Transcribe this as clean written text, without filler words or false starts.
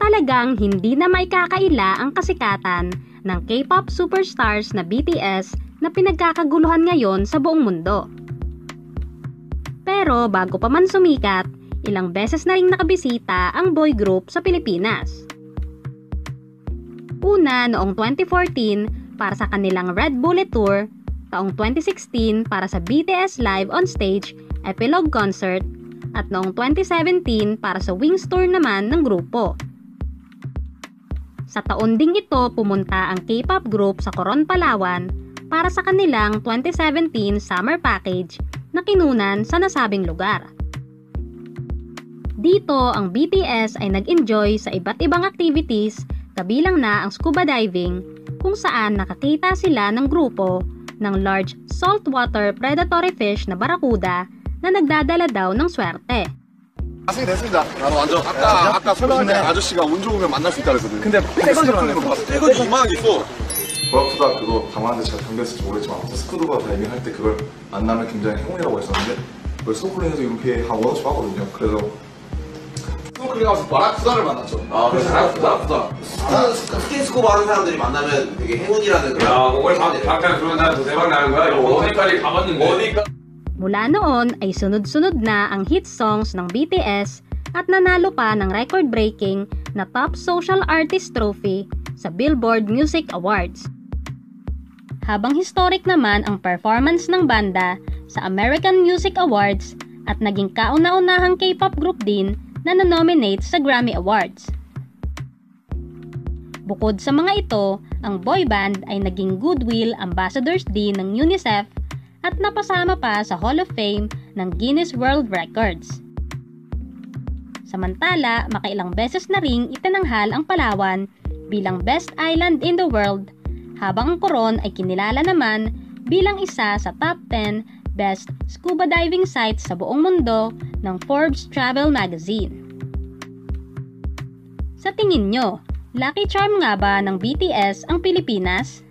Talagang hindi na maikakaila ang kasikatan ng K-pop superstars na BTS na pinagkakaguluhan ngayon sa buong mundo. Pero bago pa man sumikat, ilang beses na ring nakabisita ang boy group sa Pilipinas. Una noong 2014 para sa kanilang Red Bullet Tour, taong 2016 para sa BTS Live on Stage Epilogue Concert, at noong 2017 para sa Wings Tour naman ng grupo. Sa taon ding ito, pumunta ang K-pop group sa Coron, Palawan para sa kanilang 2017 summer package na kinunan sa nasabing lugar. Dito, ang BTS ay nag-enjoy sa iba't ibang activities kabilang na ang scuba diving kung saan nakakita sila ng grupo ng large saltwater predatory fish na barracuda na nagdadala daw ng swerte. 자세히 됐습니다. 나도 완전 아까 소리신데 아저씨가 운 좋으면 만날 수 있다 그랬거든. 근데 떼거지라는 거 봤어. 떼거지 이만하게 있어. 버라쿠다 그거 담았는데 잘 담겼을지 모르겠지만 스쿠버가 다이빙 할 때 그걸 만나면 굉장히 행운이라고 했었는데 그걸 스노클링에서 이렇게 한 원어치 하거든요. 그래서 스노클링 하면서 바라쿠다를 만났죠. 아, 그래서 바라쿠다. 스킨스쿠버 하는 사람들이 만나면 되게 행운이라는 그런. 야, 오늘 방탄 그러면 나 더 대박 나는 거야? 이거 어디까지 가봤는데? 어디까? Mula noon ay sunod-sunod na ang hit songs ng BTS at nanalo pa ng record-breaking na Top Social Artist Trophy sa Billboard Music Awards. Habang historic naman ang performance ng banda sa American Music Awards at naging kauna-unahang K-pop group din na nominate sa Grammy Awards. Bukod sa mga ito, ang boy band ay naging Goodwill Ambassadors din ng UNICEF at napasama pa sa Hall of Fame ng Guinness World Records. Samantala, makailang beses na ring itinanghal ang Palawan bilang Best Island in the World, habang ang Coron ay kinilala naman bilang isa sa top 10 Best Scuba Diving Sites sa buong mundo ng Forbes Travel Magazine. Sa tingin nyo, lucky charm nga ba ng BTS ang Pilipinas?